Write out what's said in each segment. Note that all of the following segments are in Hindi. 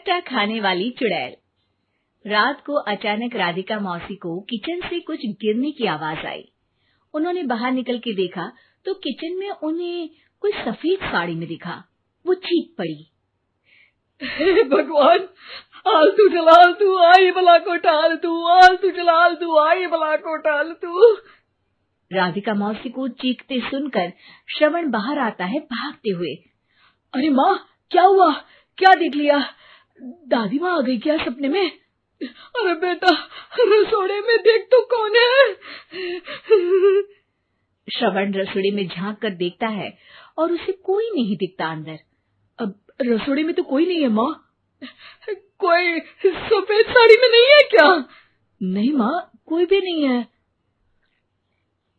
नाश्ता खाने वाली चुड़ैल। रात को अचानक राधिका मौसी को किचन से कुछ गिरने की आवाज आई। उन्होंने बाहर निकल के देखा तो किचन में उन्हें कोई सफेद साड़ी में दिखा। वो चीख पड़ी, हे भगवान, आलतू जलालतू आई भला को टालतू, आलतू जलालतू आई भला को टालतू। राधिका मौसी को चीखते सुनकर श्रवण बाहर आता है भागते हुए। अरे माँ, क्या हुआ? क्या देख लिया? दादी माँ आ गई क्या सपने में? अरे बेटा, रसोड़े में देख तो कौन है? श्रवण रसोड़े में झांक कर देखता है और उसे कोई नहीं दिखता अंदर। अब रसोड़े में तो कोई नहीं है माँ। कोई सफेद साड़ी में नहीं है क्या? नहीं माँ, कोई भी नहीं है।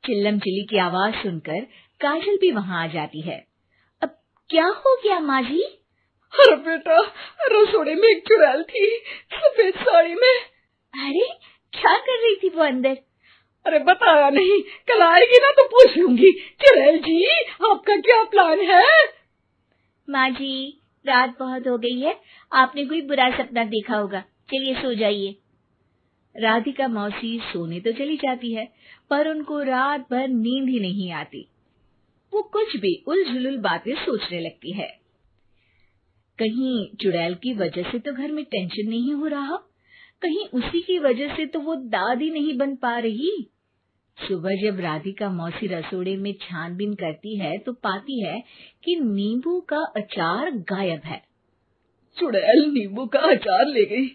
चिल्लम चिल्ली की आवाज सुनकर काजल भी वहां आ जाती है। अब क्या हो गया माँ जी? अरे बेटा, रसोड़े में एक चुड़ैल थी सफेद साड़ी में। अरे क्या कर रही थी वो अंदर? अरे बताया नहीं, कल आएगी ना तो पूछ लूंगी। चुड़ैल जी, आपका क्या प्लान है? माँ जी, रात बहुत हो गई है, आपने कोई बुरा सपना देखा होगा, चलिए सो जाइए। राधिका मौसी सोने तो चली जाती है पर उनको रात भर नींद ही नहीं आती। वो कुछ भी उलझुल बातें सोचने लगती है। कहीं चुड़ैल की वजह से तो घर में टेंशन नहीं हो रहा, कहीं उसी की वजह से तो वो दादी नहीं बन पा रही। सुबह जब राधिका मौसी रसोड़े में छानबीन करती है तो पाती है कि नींबू का अचार गायब है। चुड़ैल नींबू का अचार ले गई,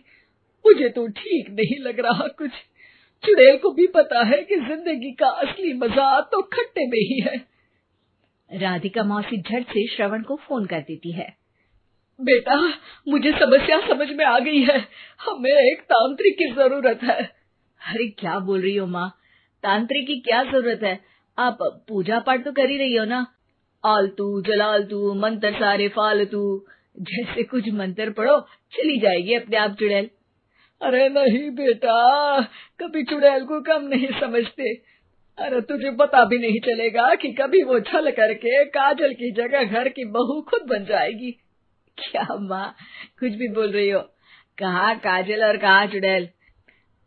मुझे तो ठीक नहीं लग रहा कुछ। चुड़ैल को भी पता है कि जिंदगी का असली मजा तो खट्टे में ही है। राधिका मौसी झट से श्रवण को फोन कर देती है। बेटा, मुझे समस्या समझ में आ गई है, हमें एक तांत्रिक की जरूरत है। अरे क्या बोल रही हो माँ, तांत्रिक की क्या जरूरत है? आप पूजा पाठ तो कर ही रही हो ना। आलतू जलालतू मंत्र सारे फालतू जैसे कुछ मंत्र पढ़ो, चली जाएगी अपने आप चुड़ैल। अरे नहीं बेटा, कभी चुड़ैल को कम नहीं समझते। अरे तुझे पता भी नहीं चलेगा कि कभी वो छल करके काजल की जगह घर की बहू खुद बन जाएगी। क्या माँ, कुछ भी बोल रही हो? कहाँ काजल और कहाँ चुड़ैल?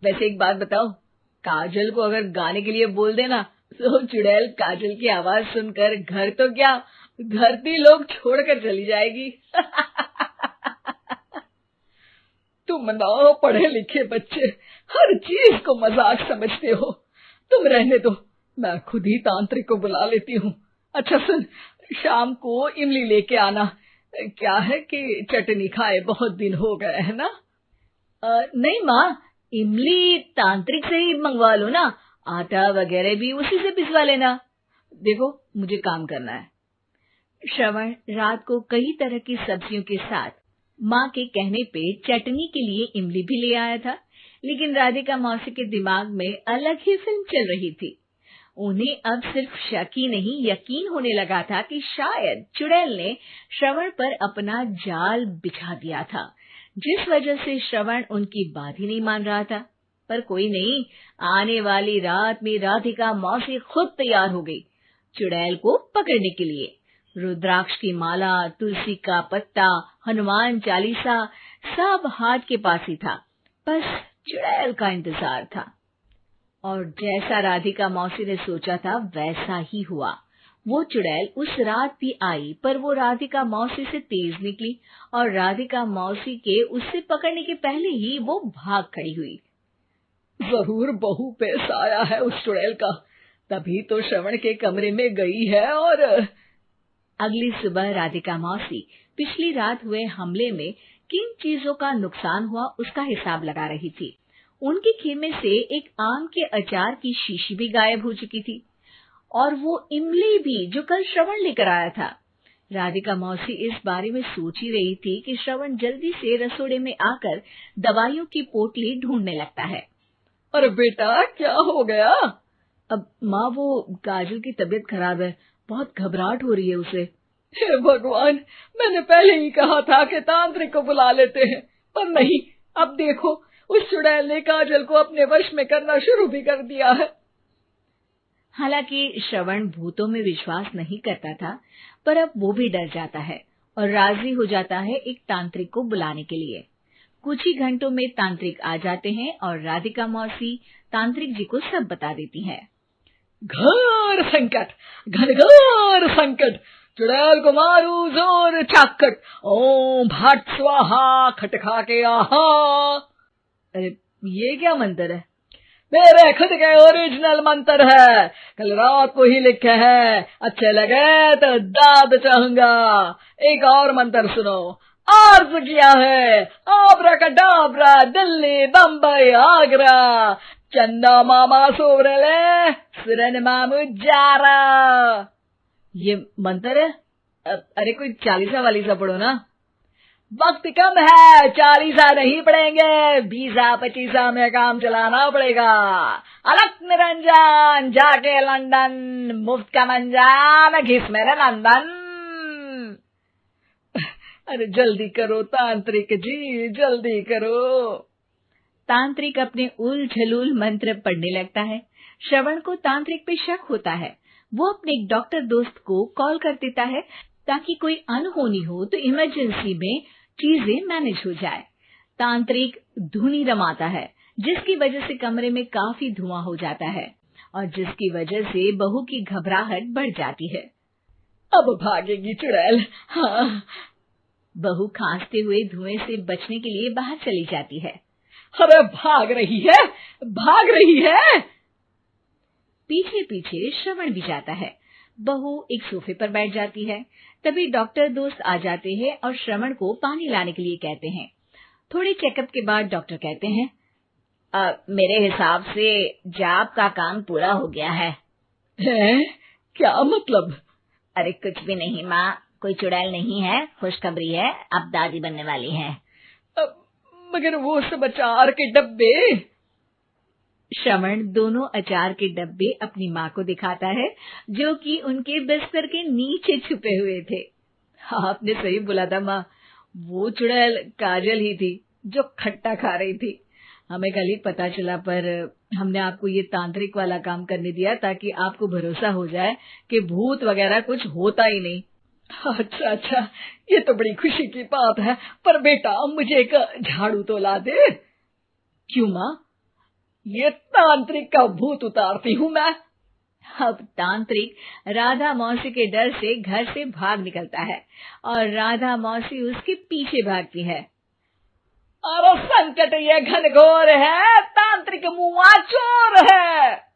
वैसे एक बात बताओ, काजल को अगर गाने के लिए बोल देना तो चुड़ैल काजल की आवाज सुनकर घर तो क्या, धरती लोग छोड़कर चली जाएगी। तुम ना पढ़े लिखे बच्चे हर चीज को मजाक समझते हो। तुम रहने दो, मैं खुद ही तांत्रिक को बुला लेती हूँ। अच्छा सुन, शाम को इमली लेके आना। क्या है कि चटनी खाए बहुत दिन हो गए है ना? नहीं माँ, इमली तांत्रिक से ही मंगवा लो ना, आटा वगैरह भी उसी से पिसवा लेना। देखो मुझे काम करना है। श्रवण रात को कई तरह की सब्जियों के साथ माँ के कहने पे चटनी के लिए इमली भी ले आया था, लेकिन राधिका मौसी के दिमाग में अलग ही फिल्म चल रही थी। उन्हें अब सिर्फ शक ही नहीं यकीन होने लगा था कि शायद चुड़ैल ने श्रवण पर अपना जाल बिछा दिया था, जिस वजह से श्रवण उनकी बात ही नहीं मान रहा था। पर कोई नहीं, आने वाली रात में राधिका मौसी खुद तैयार हो गई चुड़ैल को पकड़ने के लिए। रुद्राक्ष की माला, तुलसी का पत्ता, हनुमान चालीसा सब हाथ के पास ही था, बस चुड़ैल का इंतजार था। और जैसा राधिका मौसी ने सोचा था वैसा ही हुआ। वो चुड़ैल उस रात भी आई, पर वो राधिका मौसी से तेज निकली और राधिका मौसी के उससे पकड़ने के पहले ही वो भाग खड़ी हुई। जरूर बहू पे साया है उस चुड़ैल का, तभी तो श्रवण के कमरे में गई है। और अगली सुबह राधिका मौसी पिछली रात हुए हमले में किन चीजों का नुकसान हुआ उसका हिसाब लगा रही थी। उनके खेमे से एक आम के अचार की शीशी भी गायब हो चुकी थी और वो इमली भी जो कल श्रवण लेकर आया था। राधिका मौसी इस बारे में सोच ही रही थी कि श्रवण जल्दी से रसोड़े में आकर दवाइयों की पोटली ढूंढने लगता है। अरे बेटा, क्या हो गया? अब माँ, वो काजल की तबीयत खराब है, बहुत घबराहट हो रही है उसे। हे भगवान, मैंने पहले ही कहा था कि तांत्रिक को बुला लेते हैं, पर नहीं। अब देखो, उस चुड़ैल ने काजल को अपने वश में करना शुरू भी कर दिया है। हालांकि श्रवण भूतों में विश्वास नहीं करता था, पर अब वो भी डर जाता है और राजी हो जाता है एक तांत्रिक को बुलाने के लिए। कुछ ही घंटों में तांत्रिक आ जाते हैं और राधिका मौसी तांत्रिक जी को सब बता देती है। घोर संकट, घनघोर संकट, चुड़ैल को मारू जोर चाकट, ओम भट स्वाहा खटखा के आहा। अरे ये क्या मंत्र है? मेरे खुद के ओरिजिनल मंत्र है, कल रात को ही लिखे हैं, अच्छे लगे तो दाद चाहूंगा। एक और मंत्र सुनो, अर्ज किया है आब्राकडाब्रा, दिल्ली बम्बई आगरा, चंदा मामा सोवरले सुरन मामू जारा। ये मंत्र है? अरे कोई 40 वालीसा पढ़ो ना। वक्त कम है, 40 नहीं पड़ेंगे, 20-25 में काम चलाना पड़ेगा। अलग निरंजन जाके लंदन, मुफ्त का मंजान घिस मेरे नंदन। अरे जल्दी करो तांत्रिक जी, जल्दी करो। तांत्रिक अपने उल झलूल मंत्र पढ़ने लगता है। श्रवण को तांत्रिक पे शक होता है। वो अपने एक डॉक्टर दोस्त को कॉल कर देता है ताकि कोई अनहोनी हो तो इमरजेंसी में चीजें मैनेज हो जाए। तांत्रिक धुनी रमाता है, जिसकी वजह से कमरे में काफी धुआं हो जाता है और जिसकी वजह से बहू की घबराहट बढ़ जाती है। अब भागेगी चुड़ैल। हाँ। बहू खांसते हुए धुएं से बचने के लिए बाहर चली जाती है। अरे भाग रही है, भाग रही है। पीछे पीछे श्रवण भी जाता है। बहू एक सोफे पर बैठ जाती है। तभी डॉक्टर दोस्त आ जाते हैं और श्रवण को पानी लाने के लिए कहते हैं। थोड़े चेकअप के बाद डॉक्टर कहते हैं, मेरे हिसाब से जाप का काम पूरा हो गया है। क्या मतलब? अरे कुछ भी नहीं माँ, कोई चुड़ैल नहीं है, खुशखबरी है, अब दादी बनने वाली है। मगर वो सब अचार के डब्बे। श्रवण दोनों अचार के डब्बे अपनी माँ को दिखाता है, जो कि उनके बिस्तर के नीचे छुपे हुए थे। आपने सही बोला था माँ, वो चुड़ैल काजल ही थी जो खट्टा खा रही थी। हमें कल ही पता चला, पर हमने आपको ये तांत्रिक वाला काम करने दिया ताकि आपको भरोसा हो जाए कि भूत वगैरह कुछ होता ही नहीं। अच्छा अच्छा, ये तो बड़ी खुशी की बात है, पर बेटा मुझे एक झाड़ू तो ला दे। क्यों माँ? ये तांत्रिक का भूत उतारती हूँ मैं। अब तांत्रिक राधा मौसी के डर से घर से भाग निकलता है और राधा मौसी उसके पीछे भागती है। अरे संकट ये घनघोर है, तांत्रिक मुआ चोर है।